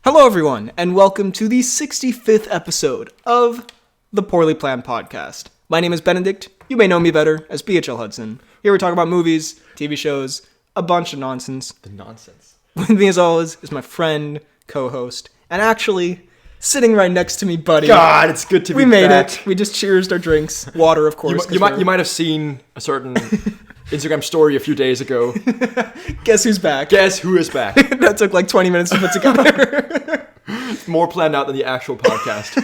Hello, everyone, and welcome to the 65th episode of the Poorly Planned Podcast. My name is Benedict. You may know me better as BHL Hudson. Here we talk about movies, TV shows, a bunch of nonsense. The nonsense. With me, as always, is my friend, co-host, and actually sitting right next to me, buddy. God, it's good to be back. We made it. We just cheersed our drinks. Water, of course. You might have seen a certain Instagram story a few days ago. Guess who's back? Guess who is back? That took like 20 minutes to put together. More planned out than the actual podcast.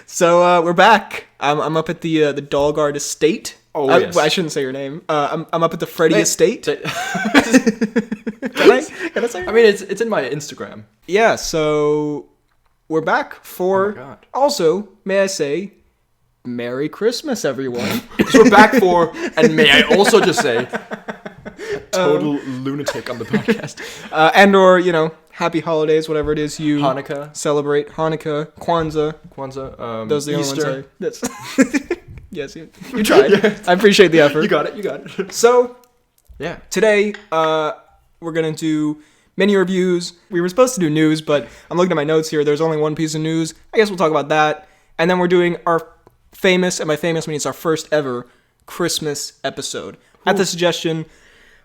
So we're back. I'm up at the Dalgard Estate. Oh, yes. I shouldn't say your name. I'm up at the Freddy Estate. Can I say? I mean, it's in my Instagram. Yeah. So we're back for. Oh my God. Also, may I say, Merry Christmas, everyone. So we're back for, and may I also just say, a total lunatic on the podcast. And/or Happy Holidays, whatever it is you Hanukkah, celebrate. Hanukkah, Kwanzaa. Those are the Easter. only ones. Yes, you tried. Yeah. I appreciate the effort. You got it. So, yeah. Today, we're going to do mini reviews. We were supposed to do news, but I'm looking at my notes here. There's only one piece of news. I guess we'll talk about that. And then we're doing our famous, and by famous means our first ever Christmas episode. Ooh. At the suggestion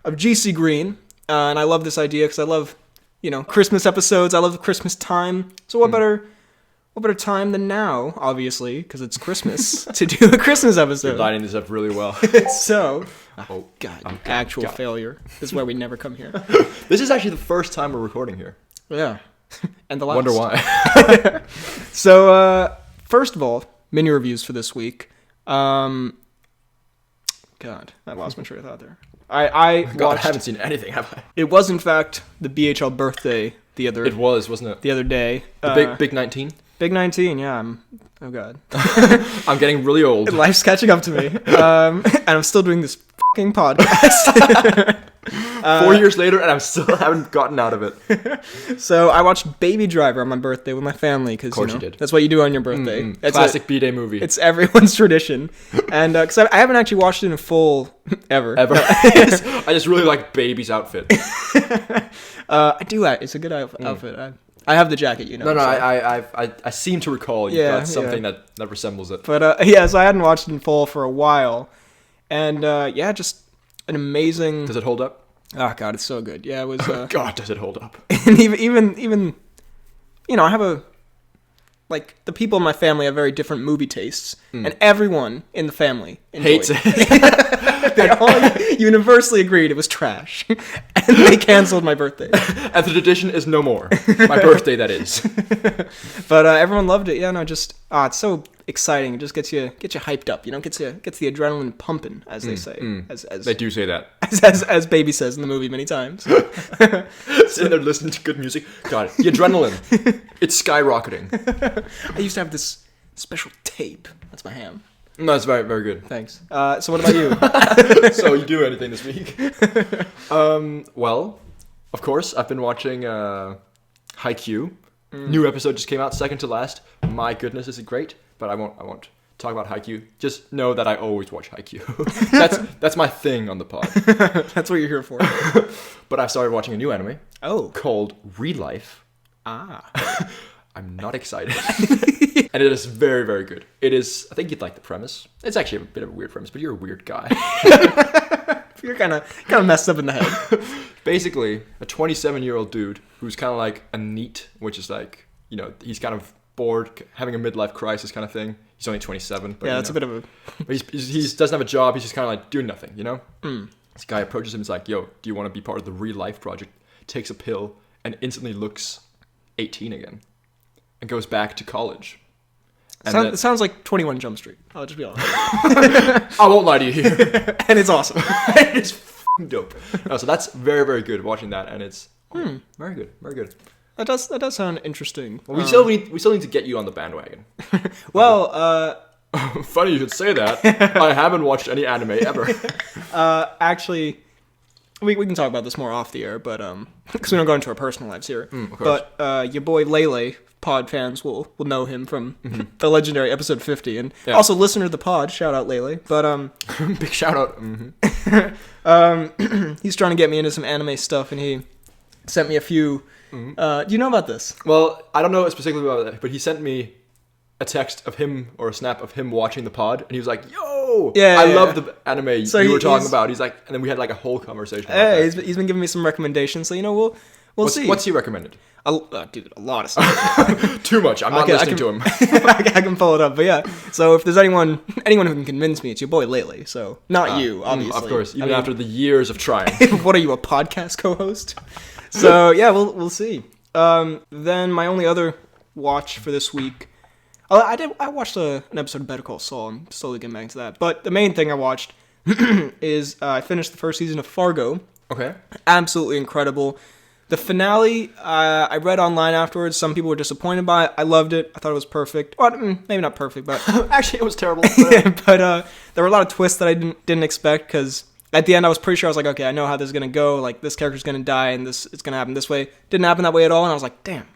of GC Green. And I love this idea because I love, Christmas episodes. I love the Christmas time. So what better time than now, obviously, because it's Christmas, to do a Christmas episode. You're lining this up really well. So, actual failure. This is why we never come here. This is actually the first time we're recording here. Yeah. And the last. Wonder why. So, first of all, mini reviews for this week. God, I lost my train of thought there. I haven't seen anything, have I? It was, in fact, the BHL birthday It was, wasn't it? The other day. The big 19? Big 19, yeah. Oh, God. I'm getting really old. Life's catching up to me. And I'm still doing this fucking podcast. 4 years later, and I still haven't gotten out of it. So I watched Baby Driver on my birthday with my family. Of course you did. That's what you do on your birthday. Mm-hmm. Classic B-Day movie. It's everyone's tradition. And because I haven't actually watched it in full ever. I just really like Baby's outfit. I do. It's a good outfit. I have the jacket, No, so. I seem to recall you got something that resembles it. But so I hadn't watched it in full for a while, and just an amazing. Does it hold up? Oh God, it's so good. Yeah, it was. God, does it hold up? And even, I have the people in my family have very different movie tastes, and everyone in the family hates it. They all universally agreed it was trash, and they canceled my birthday. And the tradition is no more. My birthday, that is. But everyone loved it. Yeah, no, just it's so exciting. It just gets you hyped up. Gets the adrenaline pumping, as they say. As they do say that. As Baby says in the movie many times. Sitting there listening to good music. Got it. The adrenaline. It's skyrocketing. I used to have this special tape. That's my ham. No, it's very, very good. Thanks. So what about you? So you do anything this week? Well, of course, I've been watching Haikyuu. New episode just came out, second to last. My goodness, is it great? But I won't talk about Haikyuu. Just know that I always watch Haikyuu. That's my thing on the pod. That's what you're here for. But I've started watching a new anime. Oh. Called Relife. Ah. I'm not excited. And it is very, very good. It is, I think you'd like the premise. It's actually a bit of a weird premise, but you're a weird guy. You're kind of messed up in the head. Basically, a 27-year-old dude who's kind of like a NEET, which is like, he's kind of bored, having a midlife crisis kind of thing. He's only 27. But, yeah, it's a bit of a... But he doesn't have a job. He's just kind of like doing nothing, This guy approaches him and is like, yo, do you want to be part of the Relife project? Takes a pill and instantly looks 18 again. And goes back to college. It sounds like 21 Jump Street. I'll just be honest. I won't lie to you here. And it's awesome. It's f***ing dope. So that's very, very good watching that, and it's very good, very good. That does sound interesting. Well, we still need to get you on the bandwagon. Well, funny you should say that. I haven't watched any anime ever. Actually, we can talk about this more off the air, but because we don't go into our personal lives here. Of course. But your boy Lele, pod fans will know him from the legendary episode 50, and also listener to the pod. Shout out Lele. But big shout out. He's trying to get me into some anime stuff, and he sent me a few Do you know about this? Well, I don't know specifically about that, but he sent me a text of him or a snap of him watching the pod, and he was like, "Yo, I love the anime you were talking about." He's like, and then we had like a whole conversation. About that. He's been giving me some recommendations, so we'll see. What's he recommended? Dude, a lot of stuff. Too much. I'm not listening to him. I can pull it up, but yeah. So if there's anyone who can convince me, it's your boy Lately. So not you, obviously. Of course, even after the years of trying. What are you, a podcast co-host? So yeah, we'll see. Then my only other watch for this week, I watched an episode of Better Call Saul. I'm slowly getting back to that. But the main thing I watched is I finished the first season of Fargo. Okay. Absolutely incredible. The finale, I read online afterwards. Some people were disappointed by it. I loved it. I thought it was perfect. Well, maybe not perfect, but actually it was terrible. But there were a lot of twists that I didn't expect, because at the end I was pretty sure I was like, okay, I know how this is gonna go. Like, this character's gonna die, and it's gonna happen this way. Didn't happen that way at all, and I was like, damn,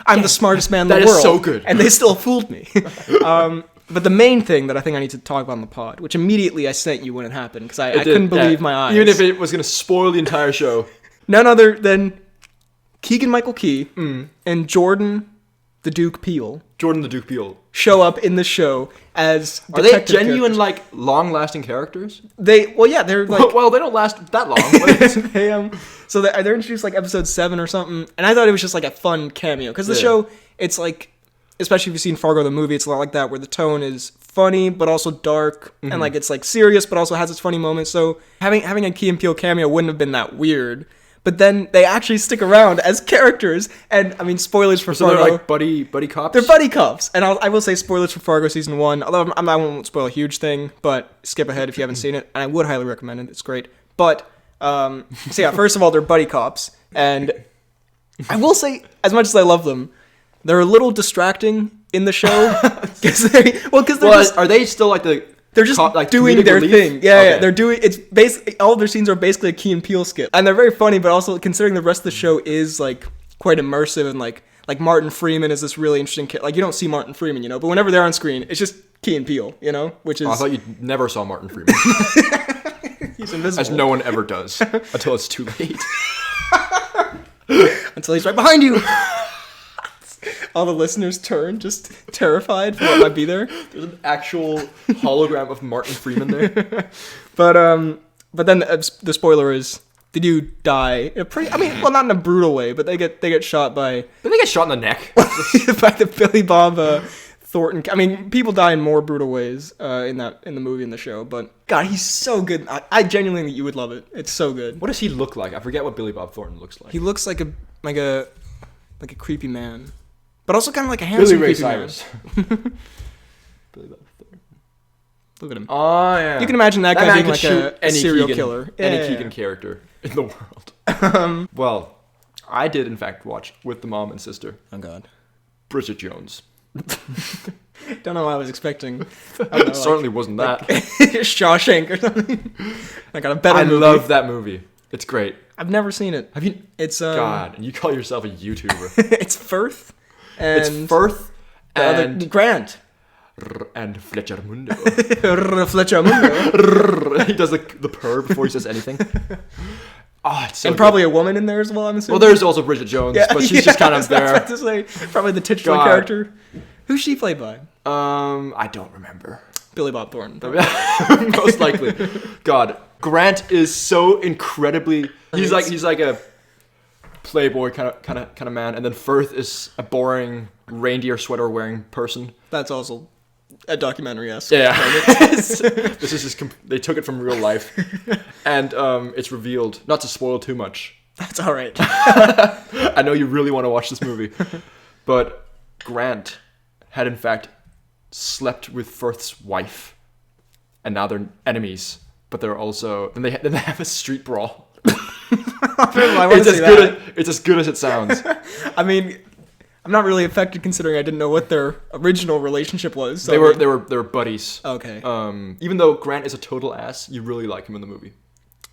I'm the smartest man in the world. That is so good. And they still fooled me. But the main thing that I think I need to talk about on the pod, which immediately I sent you when it happened, because I couldn't believe my eyes. Even if it was gonna spoil the entire show. None other than Keegan-Michael Key and Jordan the Duke Peele show up in the show as Are they genuine, like, long-lasting characters? They're like... Well, they don't last that long. They're introduced, like, episode 7 or something, and I thought it was just, like, a fun cameo, because the show, it's, like, especially if you've seen Fargo the movie, it's a lot like that, where the tone is funny, but also dark, and, like, it's, like, serious, but also has its funny moments, so having a Key and Peele cameo wouldn't have been that weird. But then they actually stick around as characters, and I mean, spoilers for Fargo. So they're like buddy cops? They're buddy cops, and I will say spoilers for Fargo season 1. Although I won't spoil a huge thing, but skip ahead if you haven't seen it, and I would highly recommend it. It's great. But so yeah, first of all, they're buddy cops, and I will say, as much as I love them, they're a little distracting in the show are they still like they're just doing their thing. Yeah, they're doing. It's basically all of their scenes are basically a Key and Peele skit, and they're very funny. But also considering the rest of the show is like quite immersive, and like Martin Freeman is this really interesting kid. Like, you don't see Martin Freeman, but whenever they're on screen, it's just Key and Peele, which is. I thought you never saw Martin Freeman. He's invisible, as no one ever does until it's too late. Until he's right behind you. All the listeners turn, just terrified for what might be there. There's an actual hologram of Martin Freeman there. But then the spoiler is, the dude die in a pretty, not in a brutal way, but they get shot by. Did they get shot in the neck? By the Billy Bob Thornton. I mean, people die in more brutal ways in the movie and the show. But God, he's so good. I genuinely think you would love it. It's so good. What does he look like? I forget what Billy Bob Thornton looks like. He looks like a creepy man. But also kind of like a handsome Billy Ray creepy Cyrus. Billy Bob Thornton. Look at him. Oh, yeah. You can imagine that guy being like a serial killer. Any Keegan character in the world. Well, I did, in fact, watch with the mom and sister. Oh, God. Bridget Jones. Don't know what I was expecting. It certainly wasn't that. Shawshank or something. I got a better movie. I love that movie. It's great. I've never seen it. Have you? It's God, and you call yourself a YouTuber. It's Firth. And it's Firth and Grant. And Fletcher Mundo. Fletcher Mundo. He does the purr before he says anything. Oh, it's so and good. probably a woman in there as well, I'm assuming. Well, there's also Bridget Jones, but she's just kind of there. I was about to say, probably the titular character. Who's she played by? I don't remember. Billy Bob Thornton. Most likely. God, Grant is so incredibly. He's like a playboy kind of man, and then Firth is a boring reindeer sweater wearing person. That's also a documentary, yes. Yeah. This is they took it from real life, and it's revealed. Not to spoil too much. That's all right. I know you really want to watch this movie, but Grant had in fact slept with Firth's wife, and now they're enemies. But they're also then they have a street brawl. It's as good as it sounds. I mean, I'm not really affected considering I didn't know what their original relationship was. So they were buddies. Okay. Even though Grant is a total ass, you really like him in the movie.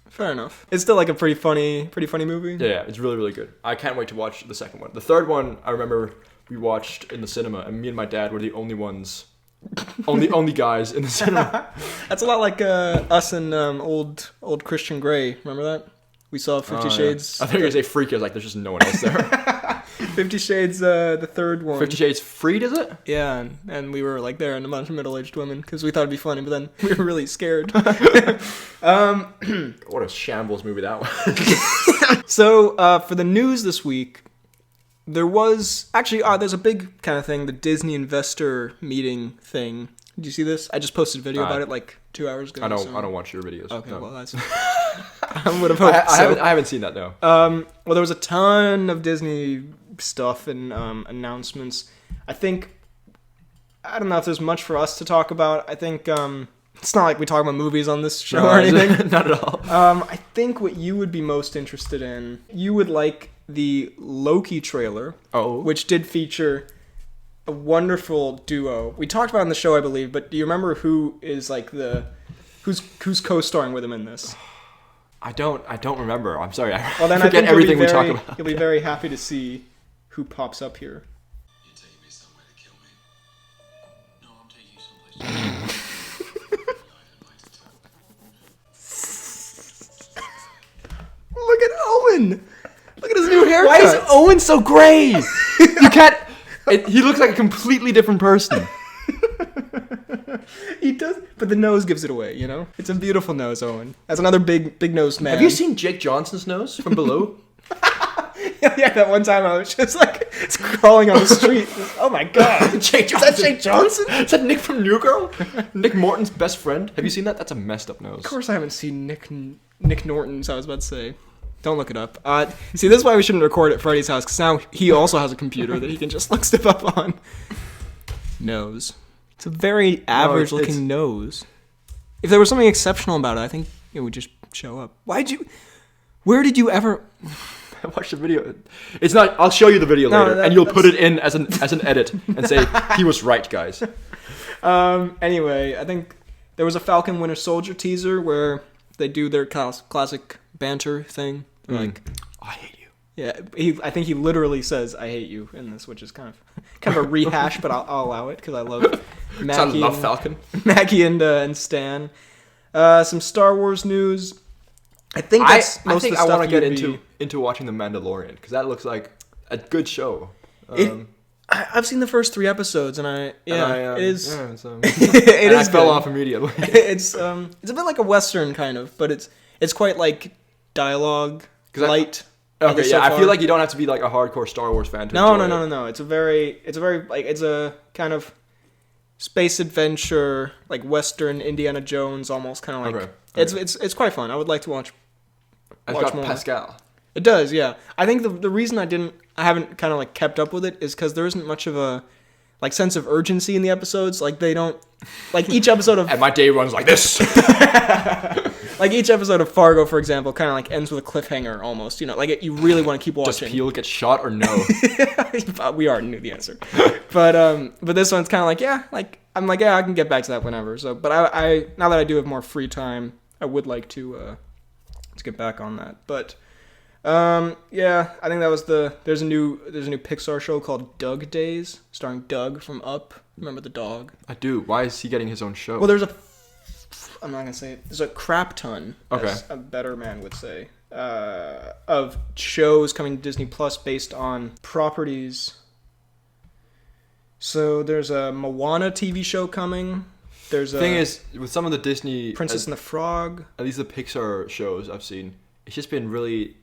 Fair enough. It's still like a pretty funny movie. Yeah, it's really, really good. I can't wait to watch the second one. The third one, I remember we watched in the cinema, and me and my dad were the only ones. only guys in the cinema. That's a lot like us and old Christian Grey. Remember that? We saw 50 Shades. Yeah. I think it was a freak. I was like, there's just no one else there. 50 Shades, the third one. 50 Shades Freed, is it? Yeah, and we were like there and a bunch of middle-aged women because we thought it'd be funny, but then we were really scared. What a shambles movie that was. So, for the news this week, there was actually there's a big kind of thing, the Disney investor meeting thing. Did you see this? I just posted a video about it like 2 hours ago. I don't watch your videos. Okay, no. well that's. I would have hoped so. I haven't seen that, no. Well, there was a ton of Disney stuff and announcements. I don't know if there's much for us to talk about. I think it's not like we talk about movies on this show or anything. Not at all. I think what you would be most interested in, you would like the Loki trailer, which did feature a wonderful duo. We talked about it on the show, I believe, but do you remember who is like who's co-starring with him in this? I don't remember. I'm sorry. Well, then forget everything we talk about. You'll be very happy to see who pops up here. You're taking me somewhere to kill me. No, I'm taking you someplace to Look at Owen. Look at his new haircut. Why is Owen so gray? You can't. He looks like a completely different person. He does, but the nose gives it away, you know? It's a beautiful nose, Owen. That's another big nosed man. Have you seen Jake Johnson's nose from below? Yeah, that one time I was just like crawling on the street. Oh my god. Jake Is Johnson. that Jake Johnson? Is that Nick from New Girl? Nick Morton's best friend? Have you seen that? That's a messed up nose. Of course I haven't seen Nick Norton's, I was about to say. Don't look it up. See, this is why we shouldn't record at Freddy's house, because now he also has a computer that he can just look stuff up on. Nose. It's a very average-looking nose. If there was something exceptional about it, I think it would just show up. Where did you ever... I watched the video. It's not... I'll show you the video later, and you'll put it in as an edit and say, he was right, guys. Anyway, I think there was a Falcon and Winter Soldier teaser where they do their classic banter thing. Like, I hate you. Yeah, I think he literally says, I hate you in this, which is kind of a rehash, but I'll allow it because I love Mackie. I love Falcon. Mackie and Stan. Some Star Wars news. I think that's most of the stuff I want to get into watching The Mandalorian because that looks like a good show. I've seen the first 3 episodes, and it is. Yeah, it is. I fell off immediately. It's a bit like a Western kind of, but it's quite like dialogue light. Okay, so I feel like you don't have to be like a hardcore Star Wars fan to enjoy it. No. It's a very like it's a kind of space adventure, like Western Indiana Jones, almost kind of like. Okay. It's quite fun. I would like to watch got more. Pascal. It does, yeah. I think the reason I haven't kind of like kept up with it is because there isn't much of a like sense of urgency in the episodes. Like they don't like each episode of. And my day runs like this. Like each episode of Fargo, for example, kind of like ends with a cliffhanger almost. You know, like you really want to keep watching. Does Peel get shot or no? We already knew the answer, but this one's kind of like I can get back to that whenever. So, but I now that I do have more free time, I would like to get back on that. But yeah, I think that was there's a new Pixar show called Doug Days, starring Doug from Up. Remember the dog? I do. Why is he getting his own show? Well, I'm not gonna say it. There's a crap ton, as a better man would say, of shows coming to Disney Plus based on properties. So there's a Moana TV show coming. There's thing is, with some of the Disney Princess and the Frog, at least the Pixar shows I've seen, it's just been really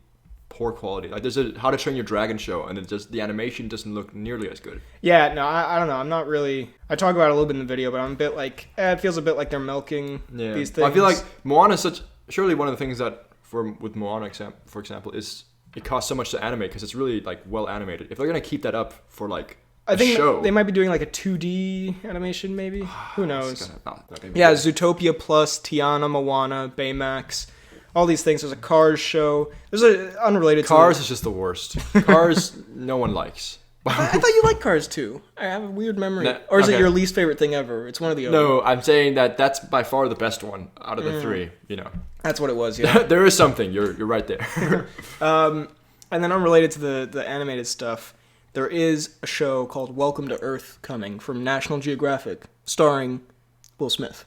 poor quality. Like there's a How to Train Your Dragon show, and the animation doesn't look nearly as good. Yeah, no, I don't know. I'm not really. I talk about it a little bit in the video, but I'm a bit like it feels a bit like they're milking these things. I feel like Moana is surely one of the things that with Moana, for example, is it costs so much to animate because it's really like well animated. If they're gonna keep that up for like I think show, they might be doing like a 2D animation, maybe. Who knows? Yeah, Zootopia Plus, Tiana, Moana, Baymax. All these things. There's a Cars show. There's a unrelated. Cars is just the worst. Cars, no one likes. I thought you liked Cars too. I have a weird memory. Or is it your least favorite thing ever? It's one of the other. No, I'm saying that's by far the best one out of the 3. You know. That's what it was. Yeah. There is something. You're right there. And then unrelated to the animated stuff, there is a show called Welcome to Earth coming from National Geographic, starring Will Smith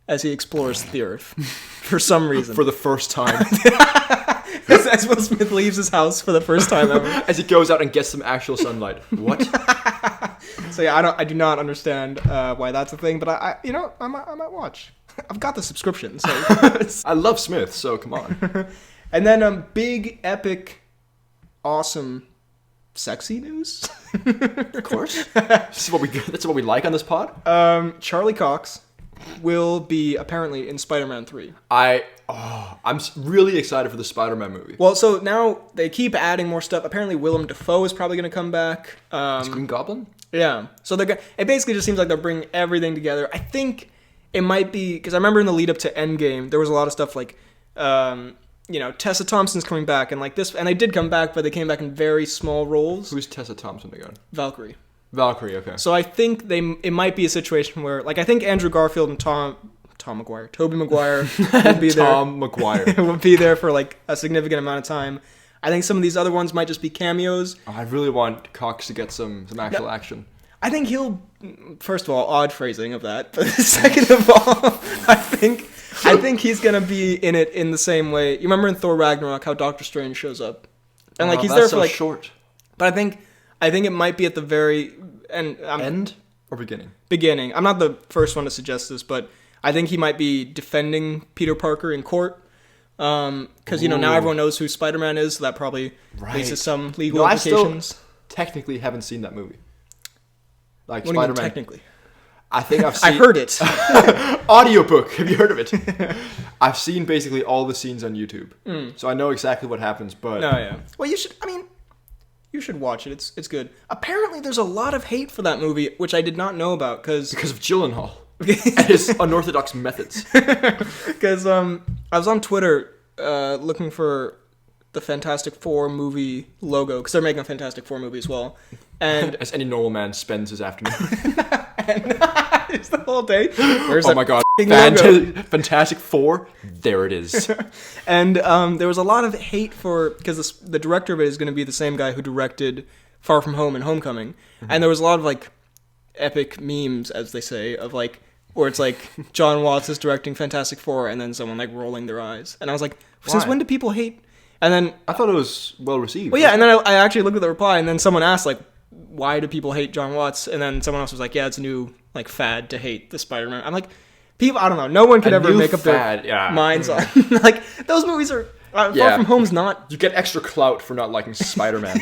as he explores the Earth for some reason. For the first time. As Will Smith leaves his house for the first time ever. As he goes out and gets some actual sunlight. What? So yeah, I do not understand why that's a thing, but I might watch. I've got the subscription, so. I love Smith, so come on. And then big, epic, awesome, sexy news. Of course. That's what we like on this pod. Charlie Cox will be apparently in Spider-Man 3. I'm really excited for the Spider-Man movie. Well, so now they keep adding more stuff. Apparently Willem Dafoe is probably going to come back. Is Green Goblin? Yeah. So it basically just seems like they're bringing everything together. I think it might be, because I remember in the lead up to Endgame, there was a lot of stuff like, Tessa Thompson's coming back and like this, and they did come back, but they came back in very small roles. Who's Tessa Thompson again? Valkyrie, okay. So I think it might be a situation where, like, I think Andrew Garfield and Tobey Maguire would be there. Tom Maguire would be there for like a significant amount of time. I think some of these other ones might just be cameos. I really want Cox to get some actual action. I think he'll, first of all, odd phrasing of that, but second of all, I think he's gonna be in it in the same way. You remember in Thor Ragnarok how Doctor Strange shows up, and like he's there for like short. But I think it might be at the very end or beginning. Beginning. I'm not the first one to suggest this, but I think he might be defending Peter Parker in court. Because now everyone knows who Spider-Man is, so that probably leads to some legal implications. I still technically haven't seen that movie. Like what Spider-Man. Do you mean, technically? I think I've seen. I heard it. Audiobook. Have you heard of it? I've seen basically all the scenes on YouTube, so I know exactly what happens. But no, yeah. Well, you should. I mean, you should watch it. It's good. Apparently, there's a lot of hate for that movie, which I did not know about because of Gyllenhaal and his unorthodox methods. Because I was on Twitter looking for the Fantastic Four movie logo because they're making a Fantastic Four movie as well. And as any normal man spends his afternoon. It's the whole day. Where's my god. Fantastic Four. There it is. And there was a lot of hate because the director of it is going to be the same guy who directed Far From Home and Homecoming. Mm-hmm. And there was a lot of like epic memes, as they say, of like where it's like John Watts is directing Fantastic Four and then someone like rolling their eyes. And I was like, since when do people hate? And then I thought it was well received. Well, yeah, and then I actually looked at the reply, and then someone asked like, why do people hate John Watts? And then someone else was like, yeah, it's a new like fad to hate the Spider-Man. I'm like, people, I don't know. No one could ever make up their minds on like those movies are. Far From Home's not. You get extra clout for not liking Spider-Man,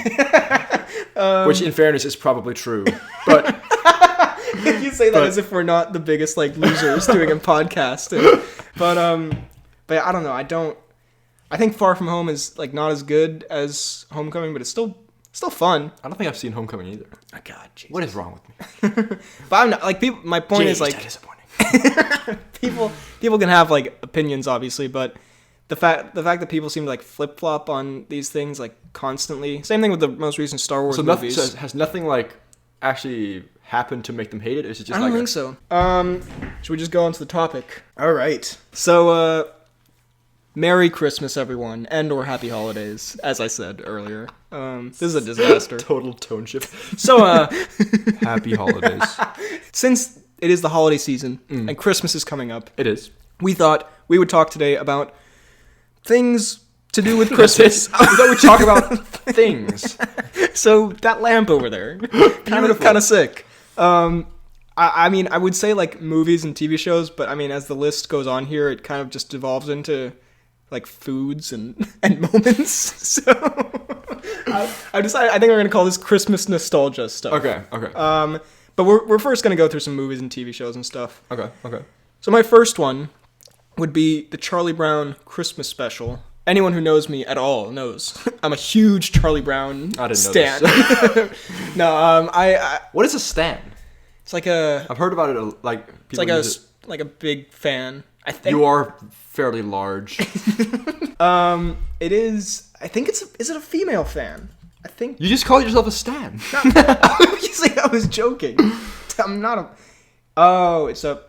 which, in fairness, is probably true. But you say that as if we're not the biggest like losers doing a podcast. But I don't know. I think Far From Home is like not as good as Homecoming, but it's still fun. I don't think I've seen Homecoming either. Oh God, Jesus. What is wrong with me? But I'm not like people. My point is like disappointing. people can have like opinions, obviously, but the fact that people seem to like flip flop on these things like constantly. Same thing with the most recent Star Wars movies. So has nothing like actually happened to make them hate it? Or is it just I don't think so. Should we just go on to the topic? All right. So Merry Christmas, everyone, and or Happy Holidays, as I said earlier. This is a disaster. Total tone shift. So, Happy Holidays. Since it is the holiday season and Christmas is coming up, it is. We thought we would talk today about things to do with Christmas. We thought we'd talk about things. So that lamp over there, kind of sick. I mean, I would say like movies and TV shows, but I mean, as the list goes on here, it kind of just devolves into like foods and moments. So I decided I think we're gonna call this Christmas nostalgia stuff. Okay. But we're first gonna go through some movies and TV shows and stuff. Okay. So my first one would be the Charlie Brown Christmas special. Anyone who knows me at all knows I'm a huge Charlie Brown stan. No, I what is a stan? It's like a. I've heard about it. Like people it's like a big fan. I think you are fairly large. It is. I think it's. Is it a female fan? I think you just called yourself a stan. You say I was joking. I'm not a. Oh, it's a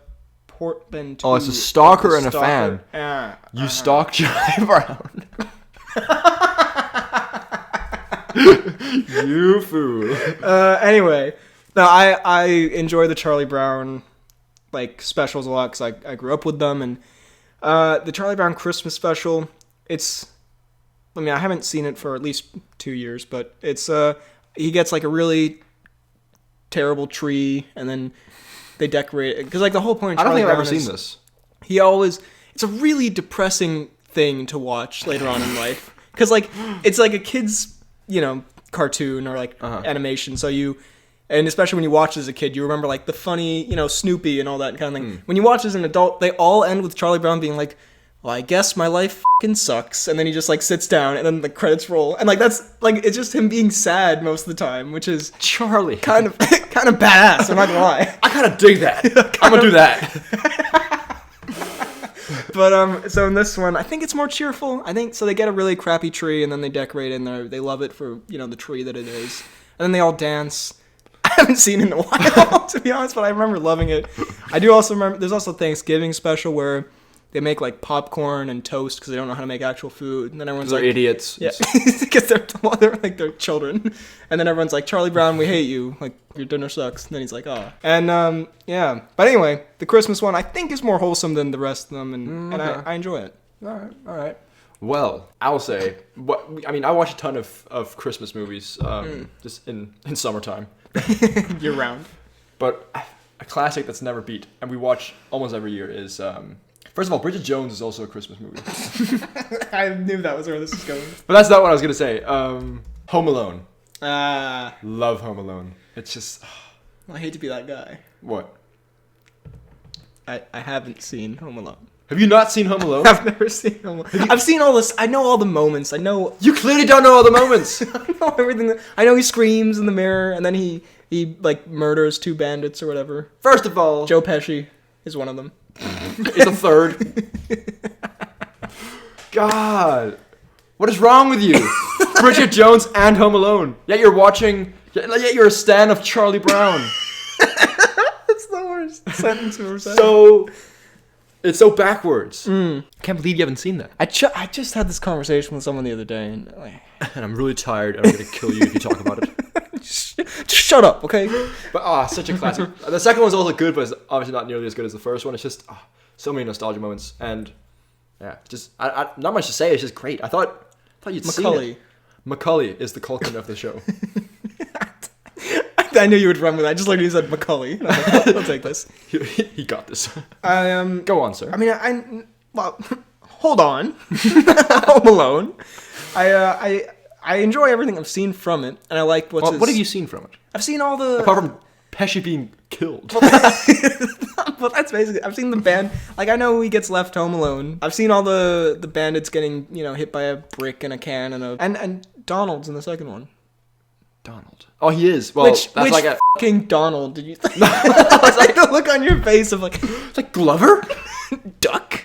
portmanteau. Oh, it's a stalker and a fan. You stalk Charlie Brown. You fool. Anyway, no, I enjoy the Charlie Brown like specials a lot because I grew up with them, and the Charlie Brown Christmas special, it's I mean, I haven't seen it for at least 2 years, but it's he gets like a really terrible tree, and then they decorate it because like the whole point. Of I don't Charlie think I've ever Brown seen is this. it's a really depressing thing to watch later on in life because like it's like a kid's cartoon or like animation, so and especially when you watch as a kid, you remember like the funny Snoopy and all that kind of thing. When you watch as an adult, they all end with Charlie Brown being like, well, I guess my life fucking sucks, and then he just like sits down and then the credits roll, and like that's like it's just him being sad most of the time, which is Charlie. kind of badass, I'm not gonna lie. I kind of dig that. I'm going to do that. But so in this one, I think it's more cheerful. I think so. They get a really crappy tree, and then they decorate it, and they love it for the tree that it is, and then they all dance. I haven't seen it in a while, to be honest, but I remember loving it. I do also remember there's also Thanksgiving special where they make like popcorn and toast because they don't know how to make actual food, and then everyone's like, idiots. yeah, because they're like they're children, and then everyone's like, Charlie Brown, we hate you, like your dinner sucks, and then he's like, oh, and yeah, but anyway, the Christmas one I think is more wholesome than the rest of them, and I enjoy it. All right. Well, I will say, I watch a ton of Christmas movies, just in summertime. Year round. But a classic that's never beat, and we watch almost every year, is first of all, Bridget Jones is also a Christmas movie. I knew that was where this was going. But that's not what I was gonna say. Home Alone. Love Home Alone. It's just I hate to be that guy. what? I haven't seen Home Alone. Have you not seen Home Alone? I've never seen Home Alone. I've seen all this. I know all the moments. I know. You clearly don't know all the moments. I know everything. I know he screams in the mirror, and then he like murders 2 bandits or whatever. First of all, Joe Pesci is one of them. is a third. God, what is wrong with you? Bridget Jones and Home Alone. Yet you're a stan of Charlie Brown. That's the worst sentence I've ever said. It's so backwards. I can't believe you haven't seen that. I just had this conversation with someone the other day, and And I'm really tired. I'm gonna kill you if you talk about it. just shut up, okay? But such a classic. The second one's also good, but it's obviously not nearly as good as the first one. It's just so many nostalgia moments, and yeah, just I not much to say. It's just great. I thought you'd seen it. Macaulay is the Culkin of the show. I knew you would run with that. I just learned you said Macaulay. I'll take this. He got this. Go on, sir. I mean, well, hold on. Home Alone. I enjoy everything I've seen from it, and I like what have you seen from it? I've seen all the apart from Pesci being killed. Well, that's basically. I've seen the band. Like I know he gets left home alone. I've seen all the bandits getting hit by a brick and a can and Donald's in the second one. Donald. Oh, he is. Well, Which like a fucking Donald did you think? It's like the look on your face of like, it's like Glover? Duck?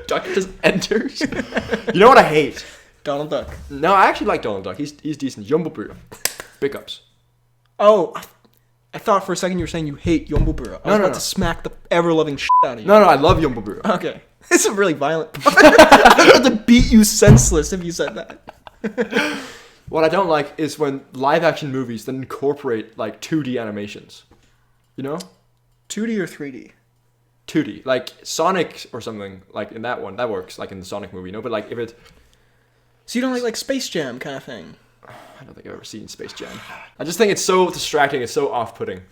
Duck just enters. You know what I hate? Donald Duck. No, I actually like Donald Duck. He's decent. Jumbo Big ups. Oh, I thought for a second you were saying you hate Jumbo I was about to smack the ever-loving shit out of you. No, I love Jumbo. Okay. This is a really violent part. I was about to beat you senseless if you said that. What I don't like is when live-action movies then incorporate, like, 2D animations. You know? 2D or 3D? 2D. Like, Sonic or something, like, in that one. That works, like, in the Sonic movie, But, like, if it... So you don't like Space Jam kind of thing? I don't think I've ever seen Space Jam. I just think it's so distracting. It's so off-putting.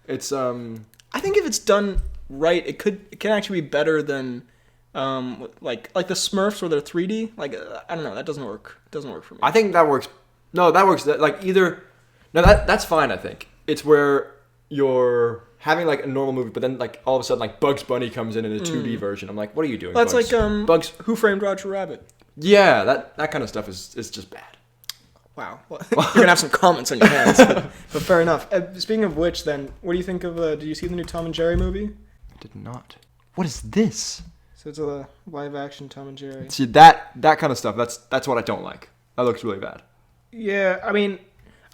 It's, I think if it's done right, it can actually be better than... like the Smurfs where they're 3D. Like, I don't know. That doesn't work. It doesn't work for me. I think that works. No, that works. Like either. No, that's fine. I think it's where you're having like a normal movie, but then like all of a sudden like Bugs Bunny comes in a 2D version. I'm like, what are you doing? That's Bugs? like Bugs. Who Framed Roger Rabbit? Yeah, that kind of stuff is just bad. Wow. Well, you're gonna have some comments on your hands, but fair enough. Speaking of which, then, what do you think of? Did you see the new Tom and Jerry movie? I did not. What is this? So it's a live-action Tom and Jerry. See that kind of stuff. That's what I don't like. That looks really bad. Yeah, I mean,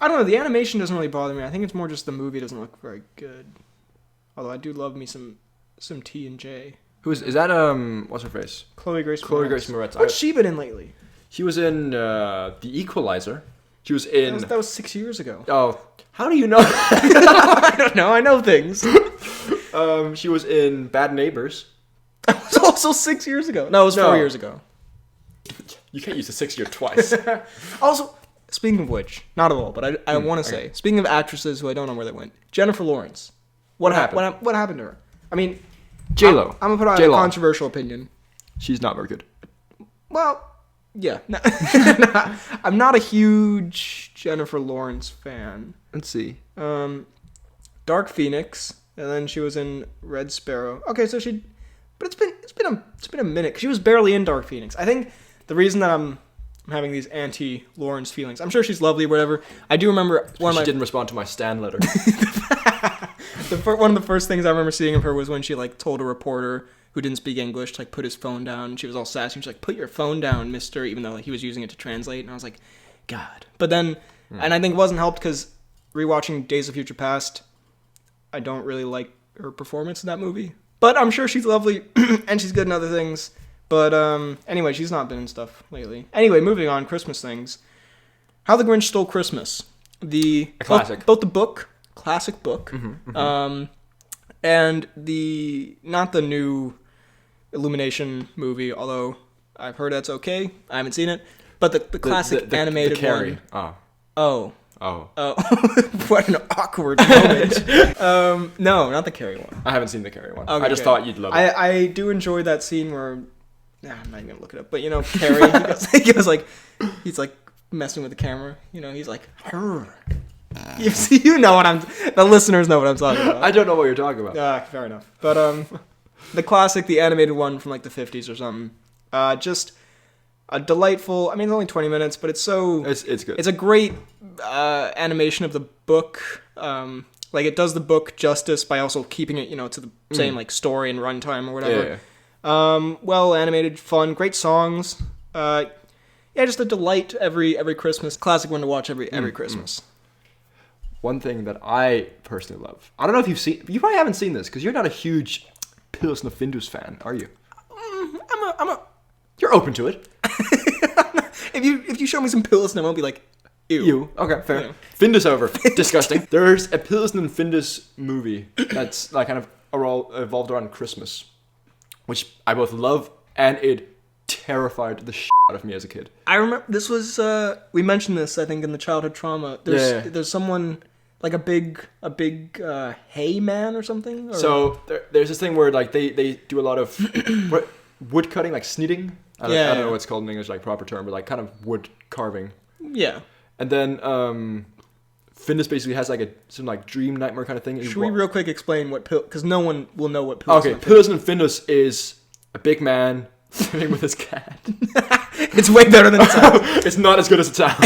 I don't know. The animation doesn't really bother me. I think it's more just the movie doesn't look very good. Although I do love me some T and J. Is that what's her face? Chloe Grace Moretz. What's she been in lately? She was in The Equalizer. She was in. That was 6 years ago. Oh, how do you know? I don't know. I know things. She was in Bad Neighbors. That was also 6 years ago. No, it was 4 years ago. You can't use the 6 year twice. Also, speaking of which, not at all, but I want to say, speaking of actresses who I don't know where they went, Jennifer Lawrence. What happened? What happened to her? I mean, J-Lo. I'm gonna put out a controversial opinion. She's not very good. Well, yeah. I'm not a huge Jennifer Lawrence fan. Let's see. Dark Phoenix, and then she was in Red Sparrow. Okay, so but it's been a minute. 'Cause she was barely in Dark Phoenix. I think the reason that I'm having these anti-Lawrence feelings. I'm sure she's lovely, whatever. I do remember she didn't respond to my Stan letter. One of the first things I remember seeing of her was when she like told a reporter who didn't speak English to like put his phone down. She was all sassy. She was like, "Put your phone down, mister," even though he was using it to translate. And I was like, God. But then, and I think it wasn't helped because rewatching Days of Future Past, I don't really like her performance in that movie. But I'm sure she's lovely and she's good in other things. But anyway, she's not been in stuff lately. Anyway, moving on, Christmas things. How the Grinch Stole Christmas. A classic. Both the book, classic book, and not the new Illumination movie, although I've heard that's okay. I haven't seen it. But the classic animated the Carrie. one. Oh. What an awkward moment. No, not the Carrie one. I haven't seen the Carrie one. Okay, I just thought you'd love it. I do enjoy that scene where... I'm not even gonna look it up, but you know, Carrie, he's like messing with the camera. You know, he's like, you know the listeners know what I'm talking about. I don't know what you're talking about. Fair enough. But the classic, the animated one from like the 50s or something, just a delightful. I mean, it's only 20 minutes, but it's good. It's a great animation of the book. Like it does the book justice by also keeping it, you know, to the same like story and runtime or whatever. Yeah. Well animated, fun, great songs. Just a delight every Christmas. Classic one to watch every Christmas. One thing that I personally love. I don't know if you probably haven't seen this because you're not a huge Pierce and Findus fan, are you? You're open to it. If you show me some Pilsner, I won't be like, ew. Okay, fair. You know. Findus over. Disgusting. There's a Pilsner and Findus movie that's like kind of evolved around Christmas, which I both love and it terrified the shit out of me as a kid. I remember this was we mentioned this I think in the childhood trauma. There's someone like a big hay man or something. Or... So there's this thing where like they do a lot of wood cutting, like snitting. I don't know what's called in English, like proper term, but like kind of wood carving. Yeah. And then Findus basically has like some like dream nightmare kind of thing. Should we real quick explain what because no one will know what Pilsner. Okay, Pilsner and Findus is a big man living with his cat. It's way better than it sounds. It's not as good as it sounds.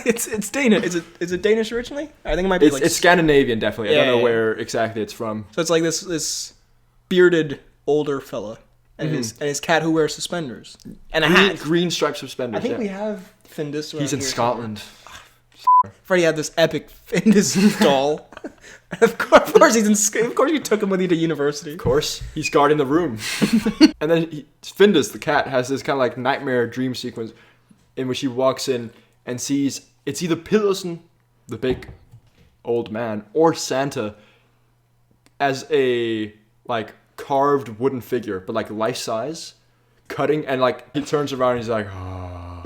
It's Danish. Is it Danish originally? I think it might be. It's Scandinavian, definitely. I don't know where exactly it's from. So it's like this bearded older fella and his cat who wears suspenders and a hat, green striped suspenders. I think we have Findus. He's in Scotland. Freddie had this epic Findus doll. Of course Of course you took him with you to university. Of course, he's guarding the room. And then Findus, the cat, has this kind of like nightmare dream sequence in which he walks in and sees it's either Peddersen, the big old man, or Santa as a like carved wooden figure, but like life size, cutting, and like he turns around and he's like, oh.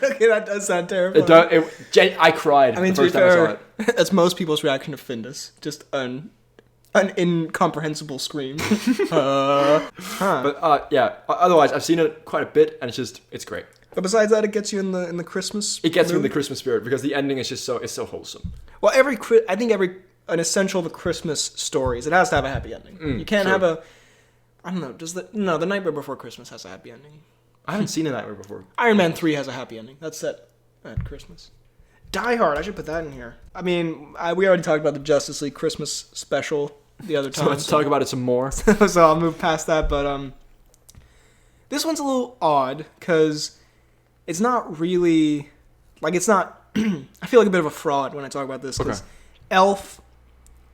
Okay, that does sound terrifying. I cried. I mean, the first to be fair, time I saw it. that's most people's reaction to Findus. Just an incomprehensible scream. But otherwise, I've seen it quite a bit, and it's great. But besides that, it gets you in the Christmas. It gets you in the Christmas spirit because the ending is just so wholesome. Well, I think an essential of a Christmas story is it has to have a happy ending. You can't have a. I don't know. The Nightmare Before Christmas has a happy ending. I haven't seen a Nightmare before. Iron Man 3 has a happy ending. That's set at Christmas. Die Hard, I should put that in here. I mean, we already talked about the Justice League Christmas special the other time. So let's talk about it some more. So I'll move past that, but this one's a little odd because it's not really like it's not. I feel like a bit of a fraud when I talk about this because Elf,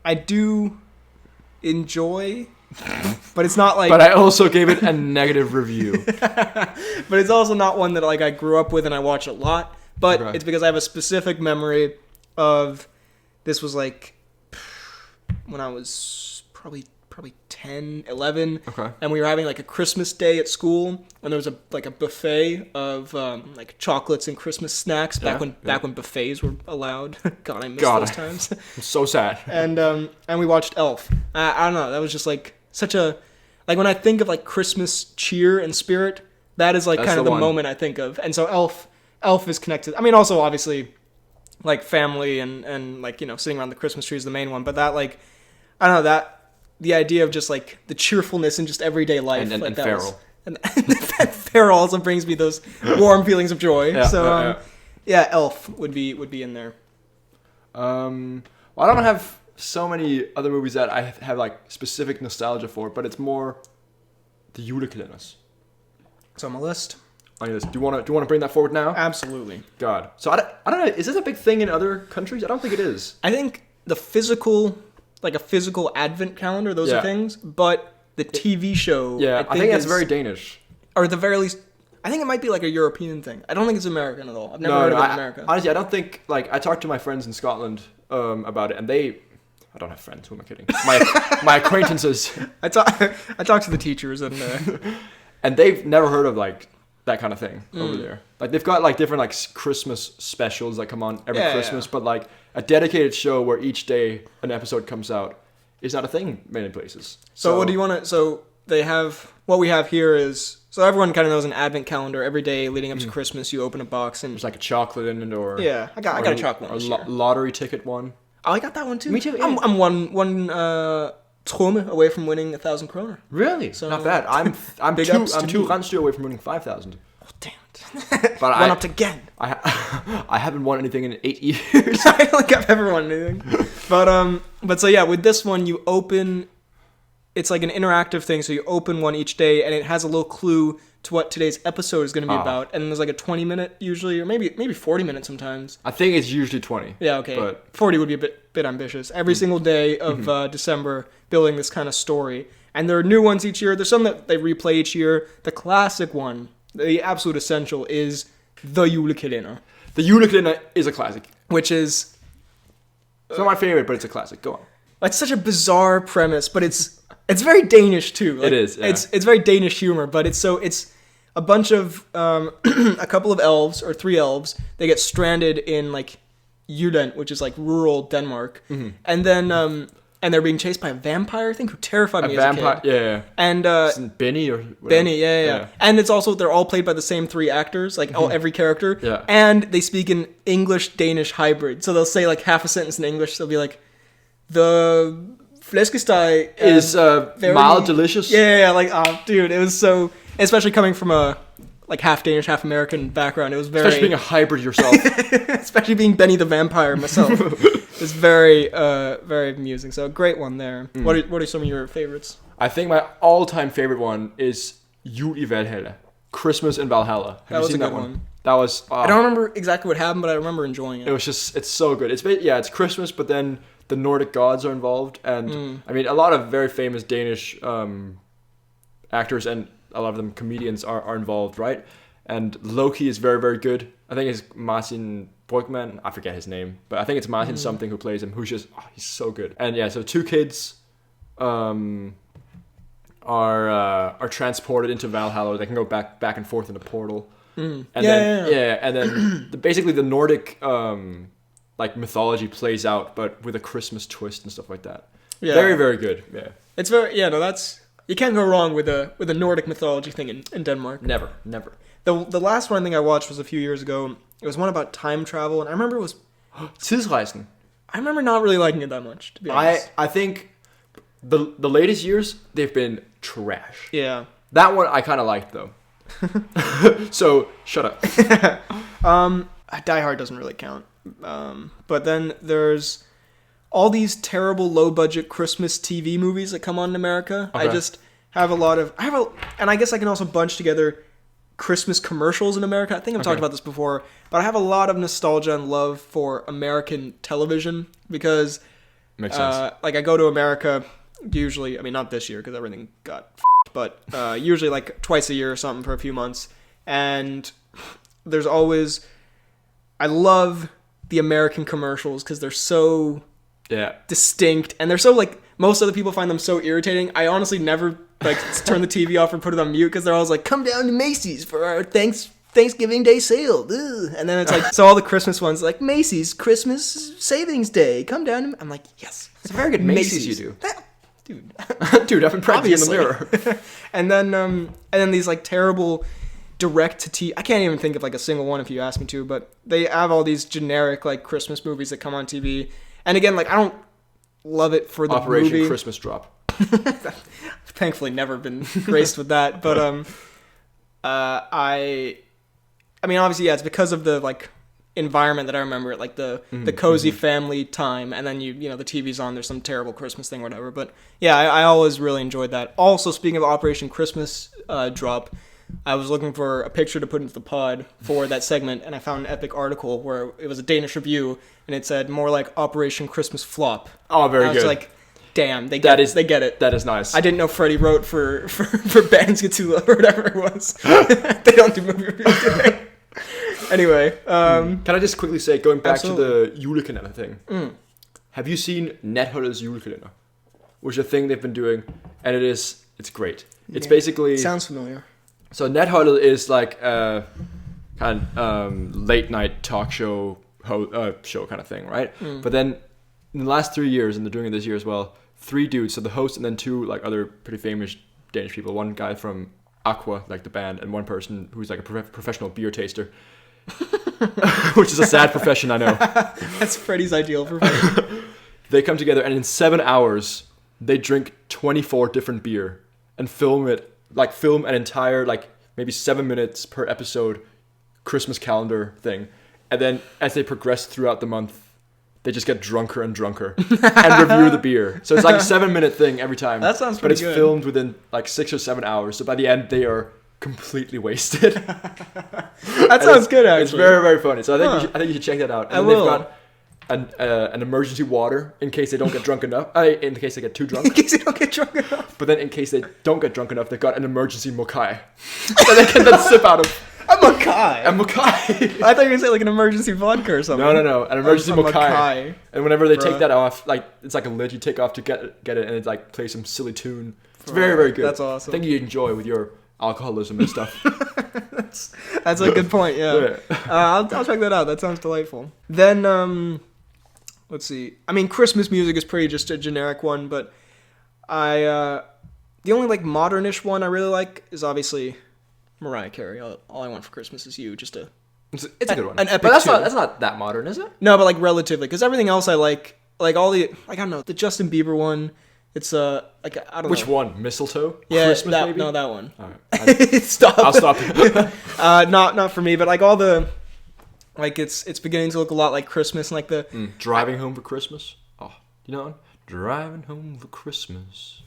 I do enjoy. But it's not like. But I also gave it a negative review. But it's also not one that like I grew up with and I watch a lot. But it's because I have a specific memory of this was like when I was probably probably 10, 11. Okay. And we were having like a Christmas day at school, and there was a buffet of like chocolates and Christmas snacks back when buffets were allowed. God, I miss those times. I'm so sad. And we watched Elf. I don't know. That was just like such a, like when I think of like Christmas cheer and spirit, that is like kind of the moment I think of. And so Elf is connected. I mean, also obviously like family and like, you know, sitting around the Christmas tree is the main one, but that like, I don't know, that the idea of just like the cheerfulness in just everyday life. And like that feral. And feral also brings me those warm feelings of joy. Yeah, Elf would be in there. Well, I don't have so many other movies that I have like specific nostalgia for, but it's more the Julekalenders. It's on my list. On your list. Do you want to bring that forward now? Absolutely. God. So I don't know. Is this a big thing in other countries? I don't think it is. I think the physical, like a physical advent calendar, those are things. But the TV show, I think that's very Danish. Or at the very least, I think it might be like a European thing. I don't think it's American at all. I've never heard of it in America. Honestly, I don't think, like, I talked to my friends in Scotland about it, and I don't have friends. Who am I kidding? My acquaintances. I talked to the teachers and and they've never heard of like that kind of thing over there. Like they've got like different like Christmas specials that come on every Christmas, but like a dedicated show where each day an episode comes out is not a thing in many places. So what do you want to? So they have what we have here is, so everyone kind of knows an advent calendar. Every day leading up to Christmas, you open a box and there's like a chocolate in it, or I got a chocolate one. Or lottery ticket one. Oh, I got that one too. Me too. Yeah. I'm one tromme away from winning 1,000 kroner. Really? So not bad. I'm two Randstyr away from winning 5,000. Oh damn it! But Run up again. I haven't won anything in 8 years. I don't think I've ever won anything. But so yeah, with this one you open. It's like an interactive thing, so you open one each day, and it has a little clue to what today's episode is going to be about. And there's like a 20-minute usually, or maybe 40 minutes sometimes. I think it's usually 20. Yeah, okay. But 40 would be a bit ambitious. Every single day of December, building this kind of story. And there are new ones each year. There's some that they replay each year. The classic one, the absolute essential, is the Julekalender. The Julekalender is a classic. Which is... It's not my favorite, but it's a classic. Go on. It's such a bizarre premise, but it's very Danish too. Like, it is. Yeah. It's very Danish humor, but it's a bunch of a couple of elves or 3 elves. They get stranded in like Jylland, which is like rural Denmark, and then and they're being chased by a vampire, I think, who terrified me as a kid. Yeah. And Isn't Benny or whatever? Benny, yeah. And it's also they're all played by the same 3 actors, like every character. Yeah. And they speak an English-Danish hybrid, so they'll say like half a sentence in English. They'll be like, the flæskesteg is mild, delicious. Yeah, like, dude, it was so, especially coming from a like half Danish, half American background, it was very, especially being a hybrid yourself, especially being Benny the vampire myself. It's very very amusing. So great one there. What are some of your favorites? I think my all-time favorite one is Jul i Valhalla, Christmas in Valhalla. Have you seen that one? That was I don't remember exactly what happened, but I remember enjoying it. It was just, it's so good. It's Christmas, but then the Nordic gods are involved, and I mean a lot of very famous Danish actors and a lot of them comedians are involved, right? And Loki is very, very good. I think it's Martin Brygmann. I forget his name, but I think it's Martin something who plays him. Who's just he's so good. And yeah, so 2 kids are transported into Valhalla. They can go back and forth in a portal. And then basically the Nordic like mythology plays out, but with a Christmas twist and stuff like that. Yeah. Very, very good. Yeah. It's very that's, you can't go wrong with a Nordic mythology thing in Denmark. Never. The last one I think I watched was a few years ago. It was one about time travel, and I remember it was Tidsrejsen. I remember not really liking it that much, to be honest. I think the latest years they've been trash. Yeah. That one I kind of liked though. So shut up. Die Hard doesn't really count. But then there's all these terrible low budget Christmas TV movies that come on in America. Okay. I just have and I guess I can also bunch together Christmas commercials in America. I think I've talked about this before, but I have a lot of nostalgia and love for American television because makes sense. Like I go to America usually, I mean not this year because everything got but usually like twice a year or something for a few months, and there's always, I love the American commercials because they're so distinct, and they're so like most other people find them so irritating. I honestly never like turn the TV off or put it on mute because they're always like, come down to Macy's for our Thanksgiving Day sale. Ugh. And then it's like, so all the Christmas ones like, Macy's Christmas Savings Day. Come down to... I'm like, yes. It's a very good Macy's you do. Dude. Dude, I've been practicing in the mirror. and then these like terrible direct to TV. I can't even think of like a single one if you ask me to, but they have all these generic like Christmas movies that come on TV. And again, like I don't love it for the Operation movie. Christmas Drop. Thankfully never been graced with that, but I mean obviously it's because of the like environment that I remember it, like the cozy family time, and then you know the TV's on, there's some terrible Christmas thing or whatever. But yeah, I always really enjoyed that. Also, speaking of Operation Christmas Drop, I was looking for a picture to put into the pod for that segment, and I found an epic article where it was a Danish review, and it said more like Operation Christmas Flop. Oh, very and I good. was like, damn, they get it. That is nice. I didn't know Freddie wrote for Banskatula or whatever it was. They don't do movie reviews today. Anyway, can I just quickly say, going back absolutely. to the Julekalender thing, have you seen Natholdets Julekalender? Which is a thing they've been doing, and it's great. It's basically... Sounds familiar. So Natholdet is like a kind of late night talk show show kind of thing, right? But then in the last 3 years, and they're doing it this year as well, 3 dudes, so the host and then 2 like other pretty famous Danish people, one guy from Aqua, like the band, and one person who's like a professional beer taster. Which is a sad profession, I know. That's Freddie's ideal profession. They come together and in 7 hours they drink 24 different beer and film an entire like maybe 7 minutes per episode Christmas calendar thing. And then as they progress throughout the month, they just get drunker and drunker and review the beer. So it's like a 7-minute thing every time. That sounds pretty good. But it's filmed within like 6 or 7 hours. So by the end, they are completely wasted. That sounds good, actually. It's very, very funny. So I think you should check that out. And I then will. They've got an emergency water in case they don't get drunk enough. In case they get too drunk. In case they don't get drunk enough. But then in case they don't get drunk enough, they've got an emergency mokai that they can then sip out of. A mokai. A mokai. I thought you were going to say like an emergency vodka or something. No. An emergency mokai. And whenever they Bruh. take that off, like it's like a lid you take off to get it, and it like plays some silly tune. It's very, very good. That's awesome. I think you enjoy with your alcoholism and stuff. That's a good point, yeah. I'll check that out. That sounds delightful. Then, let's see. I mean, Christmas music is pretty just a generic one, but the only like modernish one I really like is obviously Mariah Carey. All I Want for Christmas Is You. Just It's a good one. An epic But tune. that's not that modern, is it? No, but like relatively, because everything else I like all the like I don't know the Justin Bieber one. It's like I don't know Which one? Mistletoe? Yeah, Christmas, that maybe? no that one. All right. Stop. I'll stop. Not for me, but like all the like it's beginning to look a lot like Christmas and like the Driving Home for Christmas. Oh, you know, Driving Home for Christmas.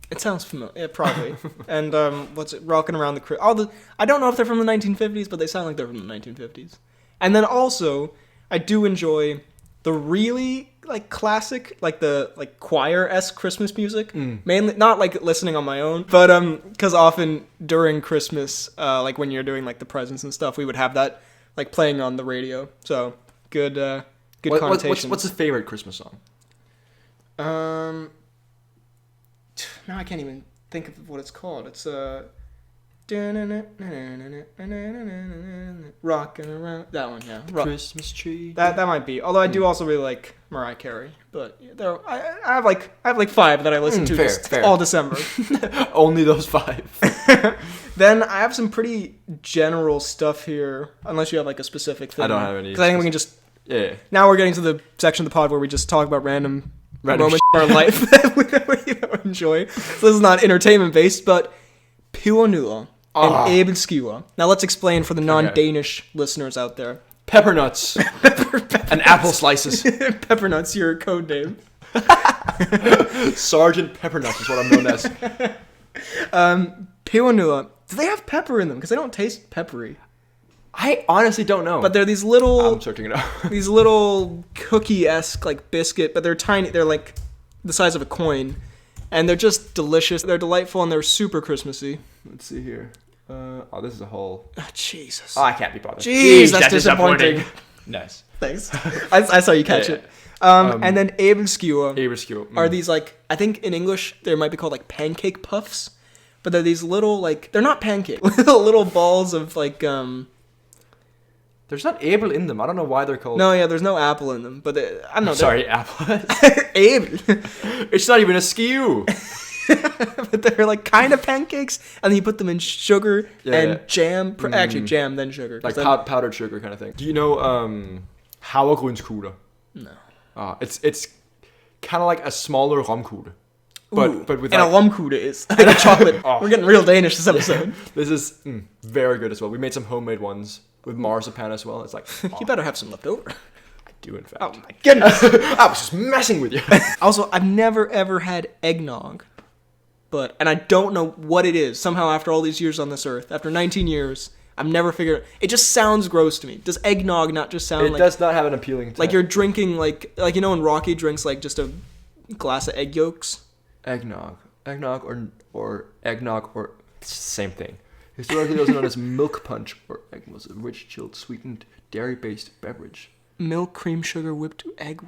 It sounds familiar, yeah, probably. And what's it? Rocking Around the I don't know if they're from the 1950s, but they sound like they're from the 1950s. And then also, I do enjoy the really like classic, like the like choir-esque Christmas music. Mainly not like listening on my own, but because often during Christmas, like when you're doing like the presents and stuff, we would have that like playing on the radio. So good connotation. What's his favorite Christmas song? Now I can't even think of what it's called. It's rocking around that one, yeah. Christmas tree. That might be. Although I do also really like Mariah Carey, but yeah, I have like 5 that I listen to fair. all December. Only those 5. Then I have some pretty general stuff here, unless you have like a specific thing. I don't have any. Because I think we can just. Yeah. Now we're getting to the section of the pod where we just talk about random moments of our life that we enjoy. So this is not entertainment based, but Pionula and Abelskiwa. Now let's explain for the non-Danish listeners out there. Pepper nuts. And apple slices. Pepper nuts, your code name. Sergeant Pepper Nuts is what I'm known as. Pionula. Do they have pepper in them? Because they don't taste peppery. I honestly don't know. But they're these little... I'm searching it out. these little cookie-esque like biscuit, but they're tiny. They're like the size of a coin. And they're just delicious. They're delightful and they're super Christmassy. Let's see here. This is a whole... Oh, Jesus. I can't be bothered. Jeez, that's disappointing. Nice. Thanks. I saw you catch it. And then æbelskiver Æbelskiver. are these like, I think in English they might be called like pancake puffs, but they're these little like, they're not pancake, little balls of like There's not apple in them. I don't know why they're called. no, yeah, there's no apple in them, but I don't know. Sorry, apple. Æbel. It's not even a skew. But they're like kind of pancakes, and then you put them in sugar and jam. Actually, jam then sugar. Like then, powdered sugar kind of thing. Do you know havregrynskugle? No. It's kind of like a smaller romkugle. But with and like, a rumkugle is like a chocolate. We're getting real Danish this episode. This is very good as well. We made some homemade ones with marzipan as well. It's like You better have some left over. I do in fact. Oh my goodness. I was just messing with you. Also, I've never ever had eggnog, and I don't know what it is. Somehow, after all these years on this earth, after 19 years, I've never figured. It just sounds gross to me. Does eggnog not just sound It like does not have an appealing taste. like you're drinking like you know when Rocky drinks like just a glass of egg yolks? eggnog or eggnog or it's the same thing. Historically also known as milk punch or egg was a rich, chilled, sweetened, dairy-based beverage. Milk, cream, sugar, whipped egg.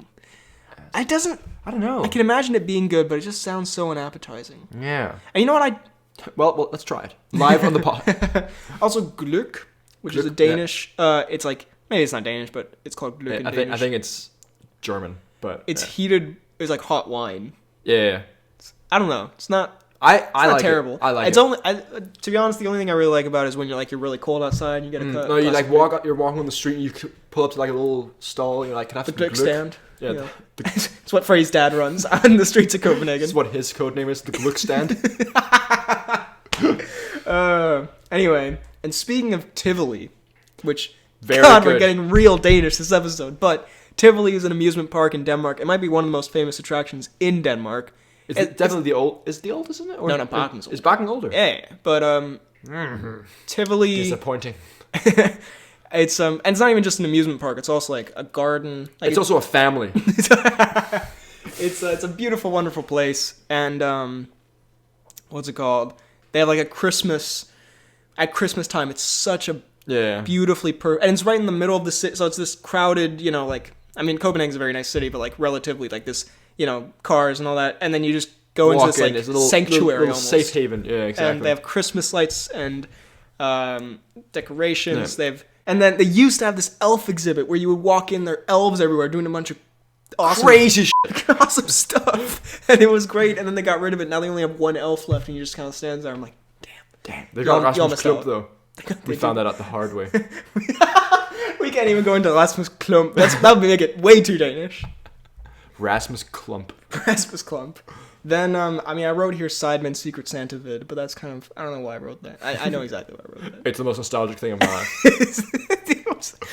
I don't know. I can imagine it being good, but it just sounds so unappetizing. Yeah. And you know what Well, let's try it. Live on the pod. Also, gløgg, which is a Gløgg, Danish. It's like maybe it's not Danish, but it's called gløgg in Danish. I think it's German, but It's heated. It's like hot wine. yeah. I don't know. It's not. I Not like terrible. I like it's it. only. To be honest, the only thing I really like about it is when you're really cold outside and you get a cut. No, you like you're walking on the street and you pull up to like a little stall and you're like, can I have the some gløgg stand. Yeah. You know. It's what Freddy's dad runs on the streets of Copenhagen. This is what his code name is, the gløgg stand. Anyway, and speaking of Tivoli, which Very God, good. we're getting real Danish this episode, but Tivoli is an amusement park in Denmark. It might be one of the most famous attractions in Denmark. It's definitely the old. Is the oldest, isn't it? Or No, Baken's older. Is Baken older? Yeah, but Tivoli. Disappointing. It's and it's not even just an amusement park. It's also like a garden. Like It's also a family. It's a beautiful, wonderful place, and what's it called? They have like a Christmas. At Christmas time, it's such a beautifully and it's right in the middle of the city, so it's this crowded, Copenhagen's a very nice city, but like relatively like this, cars and all that, and then you just go into this like sanctuary, little almost. safe haven. Yeah, exactly. And they have Christmas lights and decorations. And then they used to have this elf exhibit where you would walk in, there are elves everywhere doing a bunch of crazy shit. awesome stuff, and it was great. And then they got rid of it. Now they only have one elf left, and you just kind of stands there. I'm like, damn. They got Y'all Rasmus missed Klump out. though. We found that out the hard way. We can't even go into Rasmus Klump. That would make it way too Danish. Rasmus Klump. Rasmus Klump. Then, I wrote here Sidemen Secret Santa vid, but that's kind of, I don't know why I wrote that. I know exactly why I wrote that. It's the most nostalgic thing of my life.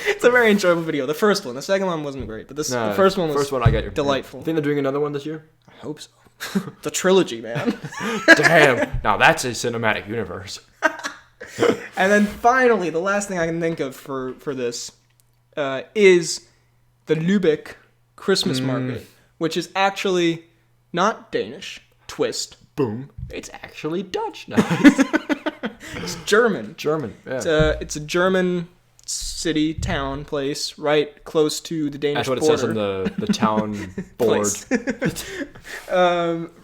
It's a very enjoyable video. The first one. The second one wasn't great, but the first one was I get you. delightful. Think they're doing another one this year? I hope so. The trilogy, man. Damn. Now that's a cinematic universe. And then finally, the last thing I can think of for this is the Lübeck Christmas market, which is actually not Danish. Twist. Boom. It's actually Dutch now. It's German. Yeah. It's a German city, town, place, right close to the Danish border. That's what it says on the town board.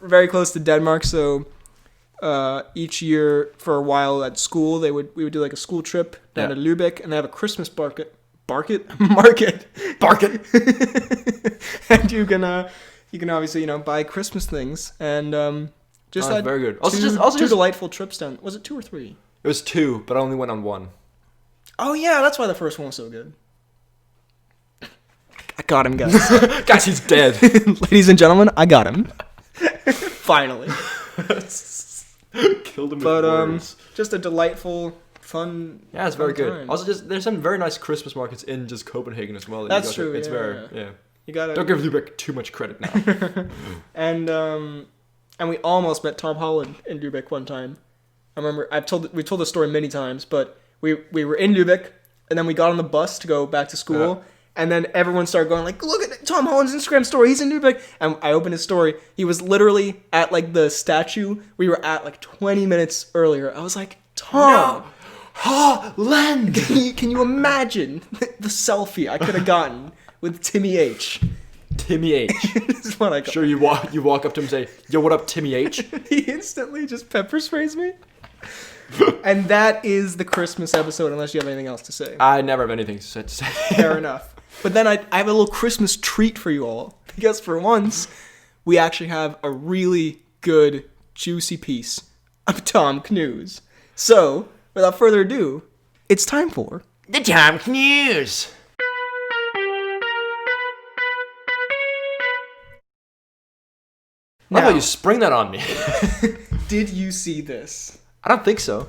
Very close to Denmark, so each year for a while at school, we would do like a school trip down to Lübeck, and they have a Christmas market. And you can obviously buy Christmas things, and just had very good. Two delightful trips down. Was it 2 or 3? It was 2, but I only went on 1. Oh yeah, that's why the first one was so good. I got him, guys. Guys, he's dead. Ladies and gentlemen, I got him. Finally. Killed him with words. Just a delightful, fun. Yeah, it's very good. time. Also, there's some very nice Christmas markets in just Copenhagen as well. That's true. It's yeah. You gotta. Don't give Lübeck too much credit now. And we almost met Tom Holland in Lübeck one time. I remember we told the story many times, but we were in Lübeck, and then we got on the bus to go back to school, and then everyone started going like, "Look at Tom Holland's Instagram story. He's in Lübeck." And I opened his story. He was literally at like the statue we were at like 20 minutes earlier. I was like, Tom. Holland! Can you imagine the selfie I could have gotten with Timmy H? Timmy H. Is what I call. Sure, you walk up to him and say, "Yo, what up, Timmy H?" He instantly just pepper sprays me. And that is the Christmas episode, unless you have anything else to say. I never have anything to say. Fair enough. But then I have a little Christmas treat for you all. Because for once, we actually have a really good, juicy piece of Tom Cnews. So, without further ado, it's time for... The Tom Cnews! I thought you spring that on me. Did you see this? I don't think so.